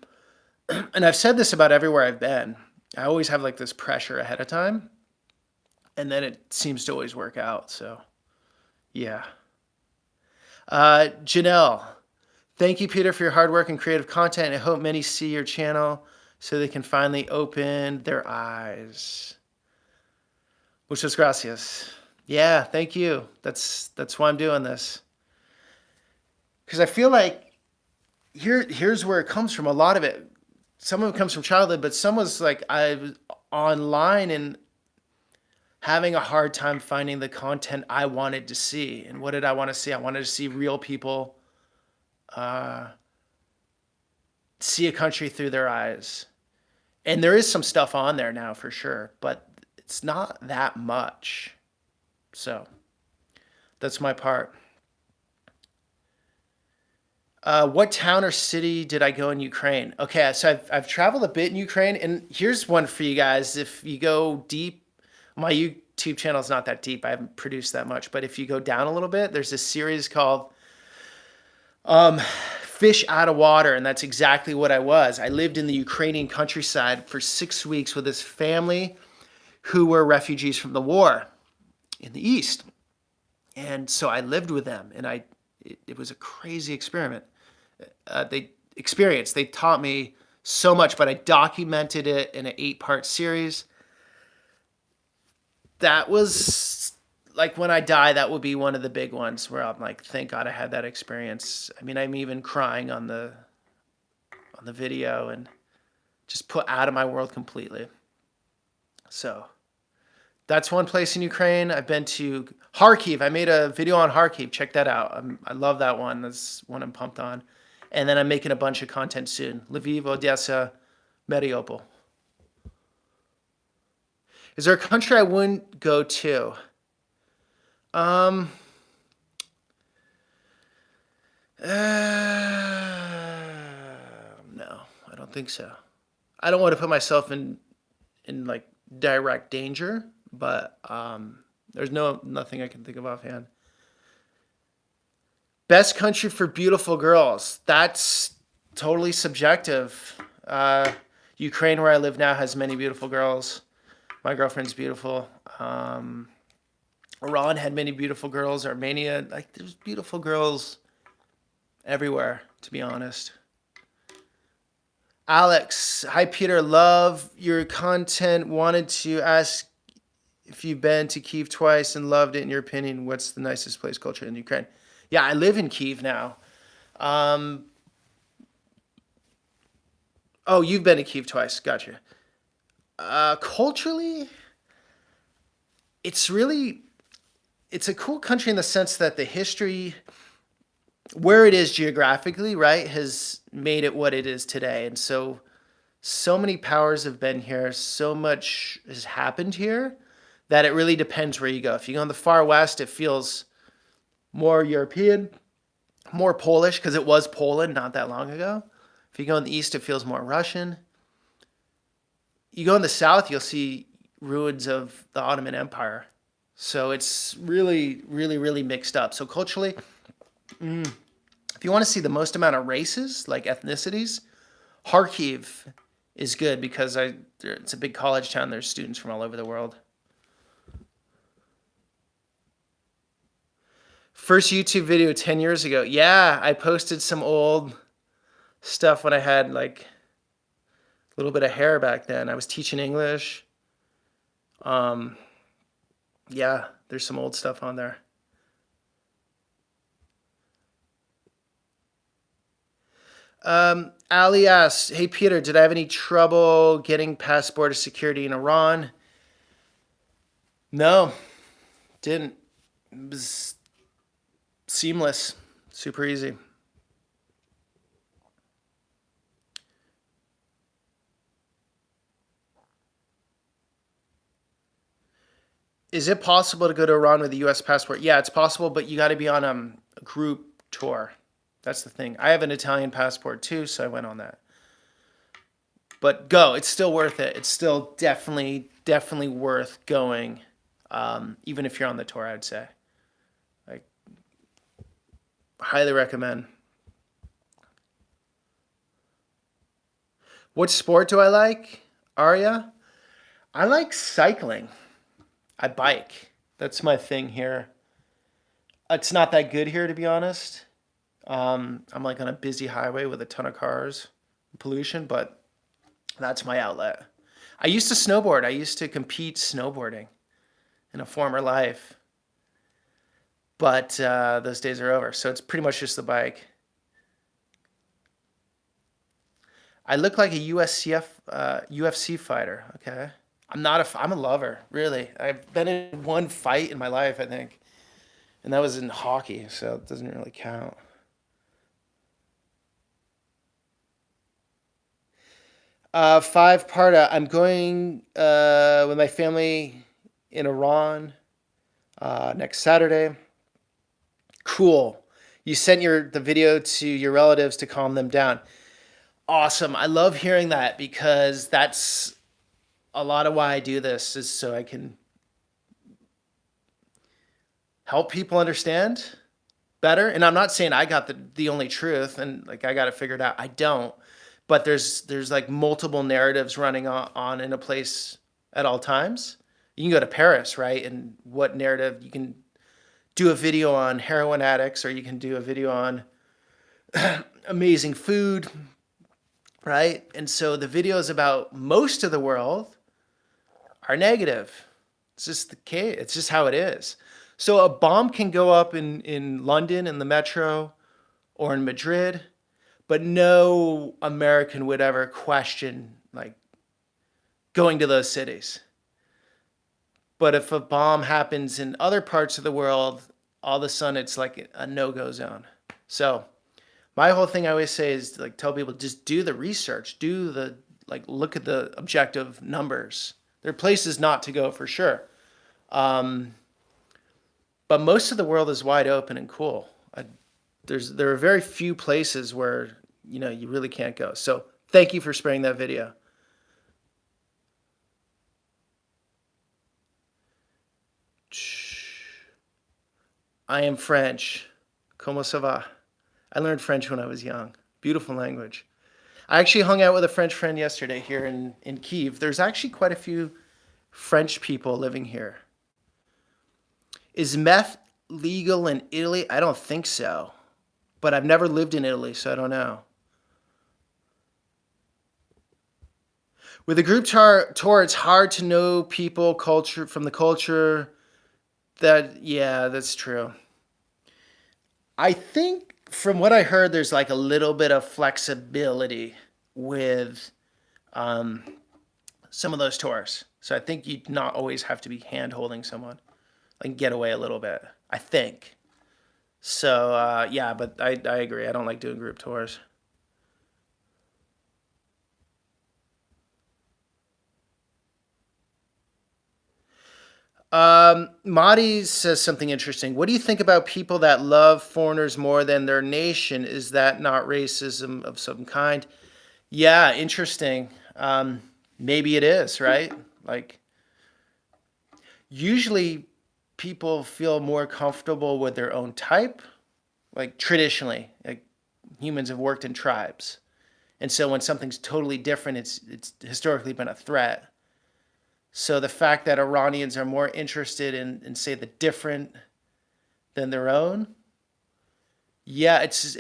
And I've said this about everywhere I've been. I always have like this pressure ahead of time. And then it seems to always work out. So, yeah. Janelle, thank you, Peter, for your hard work and creative content. I hope many see your channel so they can finally open their eyes. Muchas gracias. Yeah, thank you. That's why I'm doing this. Because I feel like here's where it comes from. A lot of it, some of it comes from childhood, but some was like I was online and having a hard time finding the content I wanted to see. And what did I want to see? I wanted to see real people see a country through their eyes. And there is some stuff on there now for sure, but it's not that much. So that's my part. What town or city did I go in Ukraine? Okay, so I've traveled a bit in Ukraine, and here's one for you guys. If you go deep, my YouTube channel is not that deep. I haven't produced that much, but if you go down a little bit, there's this series called Fish Out of Water, and that's exactly what I was. I lived in the Ukrainian countryside for 6 weeks with this family who were refugees from the war in the East. And so I lived with them, and it was a crazy experiment. They taught me so much, but I documented it in an 8-part series. That was like, when I die, that would be one of the big ones where I'm like, thank God I had that experience. I mean, I'm even crying on the video and just put out of my world completely. So that's one place in Ukraine. I've been to Kharkiv. I made a video on Kharkiv. Check that out. I love that one. That's one I'm pumped on. And then I'm making a bunch of content soon. Lviv, Odessa, Mariupol. Is there a country I wouldn't go to? No, I don't think so. I don't want to put myself in like direct danger, but there's nothing I can think of offhand. Best country for beautiful girls. That's totally subjective. Ukraine, where I live now, has many beautiful girls. My girlfriend's beautiful. Iran had many beautiful girls. Armenia, like, there's beautiful girls everywhere, to be honest. Alex, hi Peter, love your content. Wanted to ask if you've been to Kyiv twice and loved it. In your opinion, what's the nicest place culture in Ukraine? Yeah, I live in Kyiv now. Oh, you've been to Kyiv twice. Gotcha. Culturally, it's a cool country in the sense that the history, where it is geographically, right, has made it what it is today. And so many powers have been here, so much has happened here, that it really depends where you go. If you go in the far west, it feels more European, more Polish, because it was Poland not that long ago. If you go in the east, it feels more Russian. You go in the south, you'll see ruins of the Ottoman Empire. So it's really, really, really mixed up. So culturally, if you want to see the most amount of races, like ethnicities, Kharkiv is good because it's a big college town. There's students from all over the world. First YouTube video 10 years ago. Yeah, I posted some old stuff when I had like a little bit of hair back then. I was teaching English. Yeah, there's some old stuff on there. Ali asks, hey Peter, did I have any trouble getting past border security in Iran? No, didn't. It was seamless, super easy. Is it possible to go to Iran with a U.S. passport? Yeah, it's possible, but you got to be on a group tour. That's the thing. I have an Italian passport too, so I went on that. But go, it's still worth it. It's still definitely, definitely worth going, even if you're on the tour, I'd say. Like, highly recommend. What sport do I like, Arya? I like cycling. I bike. That's my thing here. It's not that good here, to be honest. I'm like on a busy highway with a ton of cars, pollution, but that's my outlet. I used to snowboard. I used to compete snowboarding in a former life, but those days are over. So it's pretty much just the bike. I look like a UFC fighter. Okay. I'm a lover, really. I've been in one fight in my life, I think, and that was in hockey, so it doesn't really count. Five-part. I'm going with my family in Iran next Saturday. Cool. You sent the video to your relatives to calm them down. Awesome. I love hearing that because that's a lot of why I do this is so I can help people understand better. And I'm not saying I got the only truth and like I got it figured out. I don't. But there's like multiple narratives running on in a place at all times. You can go to Paris, right? And what narrative you can do a video on heroin addicts, or you can do a video on amazing food, right? And so the videos about most of the world are negative. It's just the case. It's just how it is. So a bomb can go up in London in the metro or in Madrid, but no American would ever question like going to those cities. But if a bomb happens in other parts of the world, all of a sudden it's like a no-go zone. So my whole thing I always say is like tell people just do the research, look at the objective numbers. There are places not to go for sure. But most of the world is wide open and cool. There are very few places where you really can't go. So thank you for sparing that video. I am French. Comment ça va? I learned French when I was young. Beautiful language. I actually hung out with a French friend yesterday here in Kyiv. There's actually quite a few French people living here. Is meth legal in Italy? I don't think so. But I've never lived in Italy, so I don't know. With a group tour, it's hard to know people from the culture. That's true. I think from what I heard, there's like a little bit of flexibility with some of those tours. So I think you'd not always have to be hand holding someone. Like get away a little bit, I think. So yeah, but I agree. I don't like doing group tours. Madi says something interesting. What do you think about people that love foreigners more than their nation? Is that not racism of some kind? Yeah, interesting. Maybe it is, right? Like Usually people feel more comfortable with their own type, like traditionally, like humans have worked in tribes. And so when something's totally different, it's historically been a threat. So the fact that Iranians are more interested in say the different than their own, yeah, it's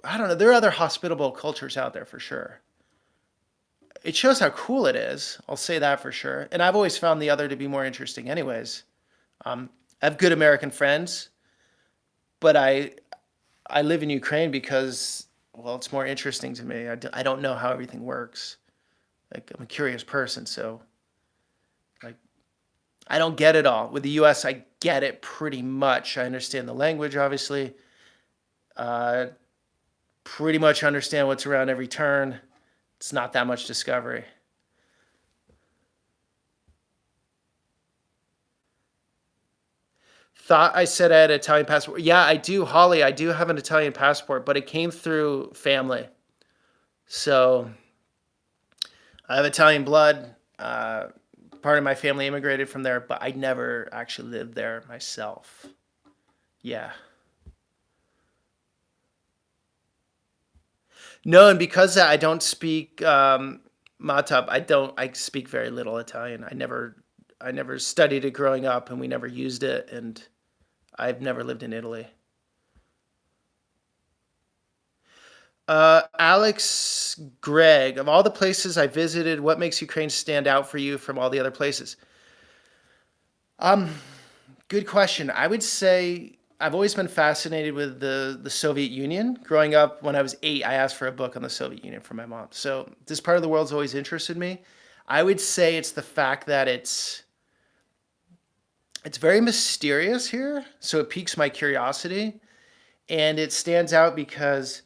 I don't know. There are other hospitable cultures out there for sure. It shows how cool it is. I'll say that for sure. And I've always found the other to be more interesting, anyways. I have good American friends, but I live in Ukraine because well, it's more interesting to me. I don't know how everything works. Like I'm a curious person, so like I don't get it all. With the U.S., I get it pretty much. I understand the language, obviously. Uh, Pretty much understand what's around every turn. It's not that much discovery. Thought I said I had an Italian passport. Yeah, I do, Holly. I do have an Italian passport, but it came through family. So I have Italian blood. Part of my family immigrated from there, but I never actually lived there myself. Yeah. No, and because I don't speak Matap, I speak very little Italian. I never studied it growing up, and we never used it, and I've never lived in Italy. Alex Gregg, of all the places I visited, what makes Ukraine stand out for you from all the other places? Um, Good question. I would say I've always been fascinated with the Soviet Union. Growing up, when I was 8, I asked for a book on the Soviet Union from my mom. So this part of the world's always interested me. I would say it's the fact that it's very mysterious here, so it piques my curiosity, and it stands out because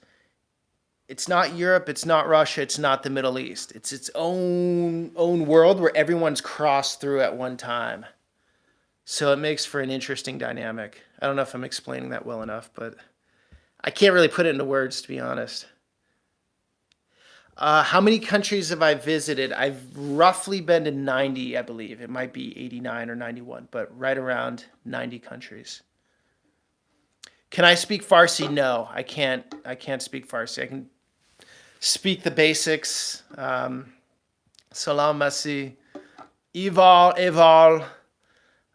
it's not Europe, it's not Russia, it's not the Middle East. It's its own world where everyone's crossed through at one time. So it makes for an interesting dynamic. I don't know if I'm explaining that well enough, but I can't really put it into words, to be honest. How many countries have I visited? I've roughly been to 90, I believe. It might be 89 or 91, but right around 90 countries. Can I speak Farsi? No, I can't. I can't speak Farsi. I can speak the basics. Salam Masi, Eval.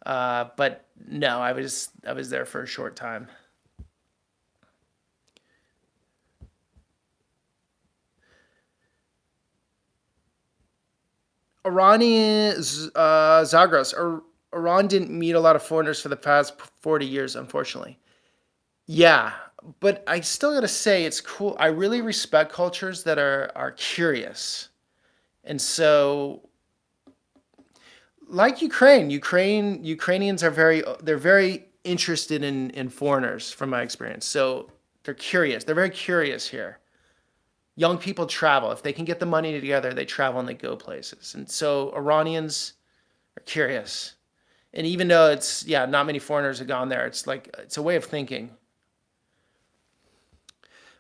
But no, I was there for a short time. Iranian Zagros. Iran didn't meet a lot of foreigners for the past 40 years, unfortunately. Yeah, but I still gotta say it's cool. I really respect cultures that are curious, and so like Ukrainians are they're very interested in foreigners from my experience. So they're curious. They're very curious here. Young people travel. If they can get the money together, they travel and they go places. And so Iranians are curious. And even though it's yeah, not many foreigners have gone there, it's like it's a way of thinking.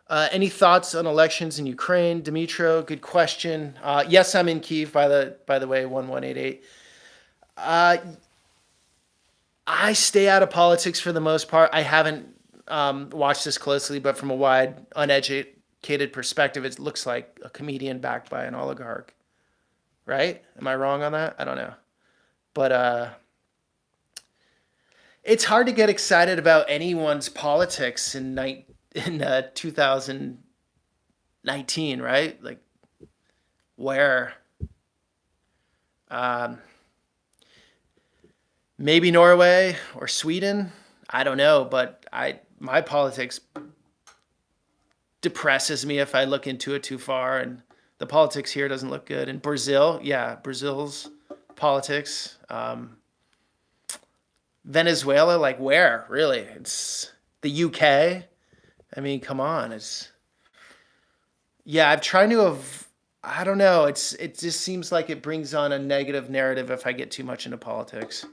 Any thoughts on elections in Ukraine, Dimitro? Good question. Yes, I'm in Kiev. By the way, 1188. Uh, I stay out of politics for the most part. I haven't watched this closely, but from a wide, uneducated perspective, it looks like a comedian backed by an oligarch. Right? Am I wrong on that? I don't know. But it's hard to get excited about anyone's politics in 2019, right? Like where um, maybe Norway or Sweden. I don't know, but I my politics depresses me if I look into it too far, and the politics here doesn't look good. And Brazil, yeah, Brazil's politics. Venezuela, like where really? It's the UK. I mean, come on, it's yeah. I'm trying to have. I don't know. It just seems like it brings on a negative narrative if I get too much into politics.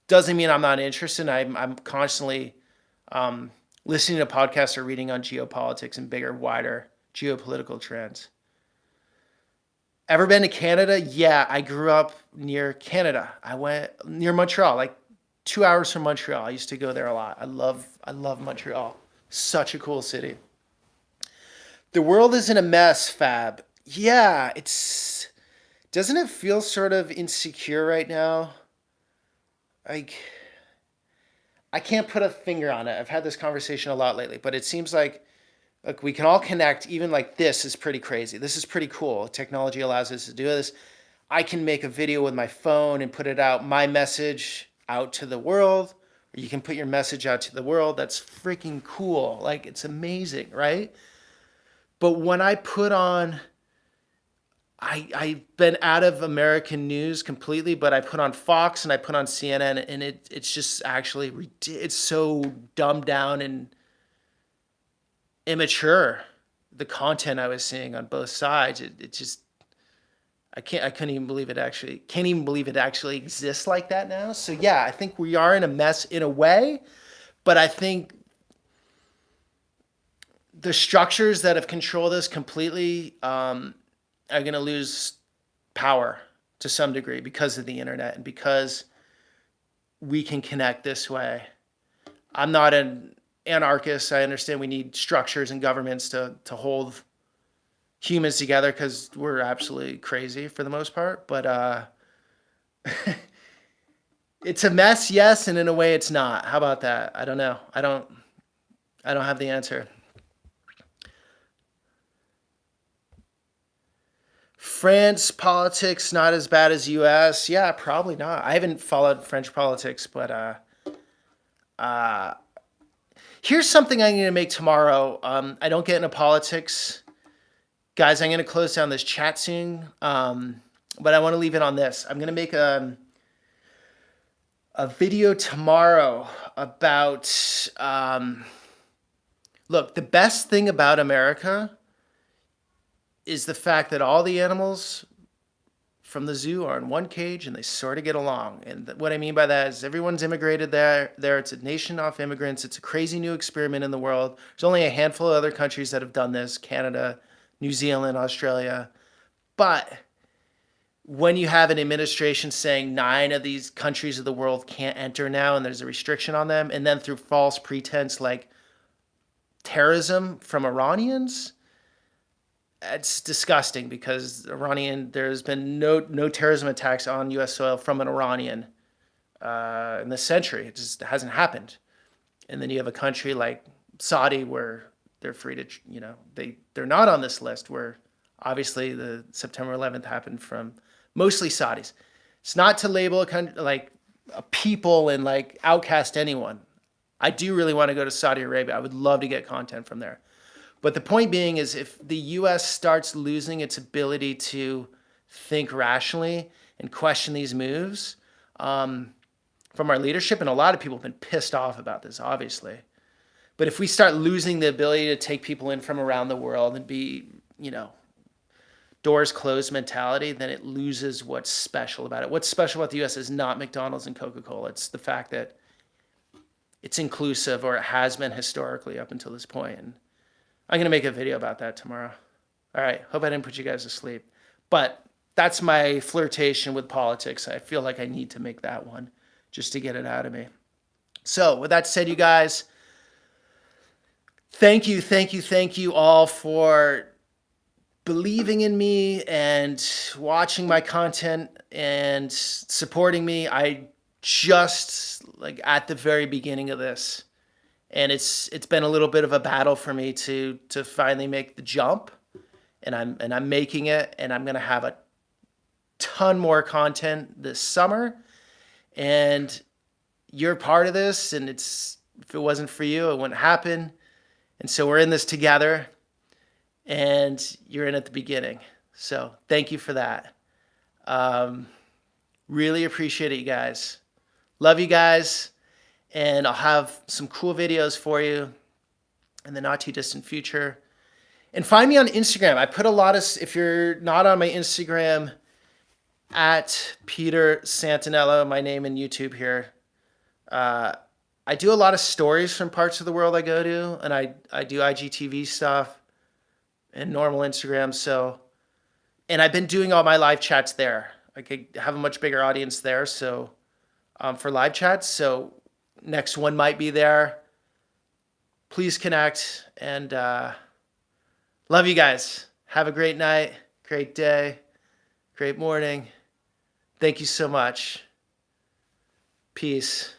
Doesn't mean I'm not interested. I'm constantly listening to podcasts or reading on geopolitics and bigger, wider geopolitical trends. Ever been to Canada? Yeah, I grew up near Canada. I went near Montreal, like 2 hours from Montreal. I used to go there a lot. I love Montreal. Such a cool city. The world is in a mess, Fab. Yeah, it's doesn't it feel sort of insecure right now? Like I can't put a finger on it. I've had this conversation a lot lately, but it seems like we can all connect. Even like this is pretty crazy. This is pretty cool. Technology allows us to do this. I can make a video with my phone and put it out, my message out to the world, or you can put your message out to the world. That's freaking cool. Like it's amazing, right? But when I put on, I've been out of American news completely, but I put on Fox and I put on CNN, and it's just actually it's so dumbed down and immature. The content I was seeing on both sides, it just I couldn't even believe it actually can't even believe it actually exists like that now. So yeah, I think we are in a mess in a way, but I think the structures that have controlled us completely are going to lose power to some degree because of the internet and because we can connect this way. I'm not an anarchist. I understand we need structures and governments to hold humans together because we're absolutely crazy for the most part. But it's a mess, yes, and in a way it's not. How about that? I don't know. I don't have the answer. France politics not as bad as U.S. Yeah, probably not. I haven't followed French politics, but uh, here's something I'm going to make tomorrow. I don't get into politics, guys. I'm going to close down this chat soon, but I want to leave it on this. I'm going to make a video tomorrow about look. The best thing about America is the fact that all the animals from the zoo are in one cage and they sort of get along. And what I mean by that is everyone's immigrated there. It's a nation of immigrants. It's a crazy new experiment in the world. There's only a handful of other countries that have done this: Canada, New Zealand, Australia. But when you have an administration saying 9 of these countries of the world can't enter now and there's a restriction on them, and then through false pretense like terrorism from Iranians, it's disgusting because there's been no terrorism attacks on U.S. soil from an Iranian in this century. It just hasn't happened. And then you have a country like Saudi where they're free to, they're not on this list, where obviously the September 11th happened from mostly Saudis. It's not to label a country like a people and like outcast anyone. I do really want to go to Saudi Arabia. I would love to get content from there. But the point being is if the U.S. starts losing its ability to think rationally and question these moves from our leadership, and a lot of people have been pissed off about this, obviously. But if we start losing the ability to take people in from around the world and be, doors closed mentality, then it loses what's special about it. What's special about the U.S. is not McDonald's and Coca-Cola. It's the fact that it's inclusive, or it has been historically up until this point. And I'm going to make a video about that tomorrow. All right. Hope I didn't put you guys to sleep. But that's my flirtation with politics. I feel like I need to make that one just to get it out of me. So with that said, you guys, thank you all for believing in me and watching my content and supporting me. I just like at the very beginning of this. And it's been a little bit of a battle for me to finally make the jump, and I'm making it, and I'm gonna have a ton more content this summer, and you're part of this, and if it wasn't for you, it wouldn't happen, and so we're in this together, and you're in at the beginning. So thank you for that. Really appreciate it, you guys. Love you guys. And I'll have some cool videos for you in the not too distant future. And find me on Instagram. I put a lot of, if you're not on my Instagram, at Peter Santinello, my name in YouTube here. I do a lot of stories from parts of the world I go to, and I do IGTV stuff and normal Instagram. So And I've been doing all my live chats there. I could have a much bigger audience there. So for live chats. So next one might be there. Please connect, and love you guys. Have a great night, great day, great morning. Thank you so much. Peace.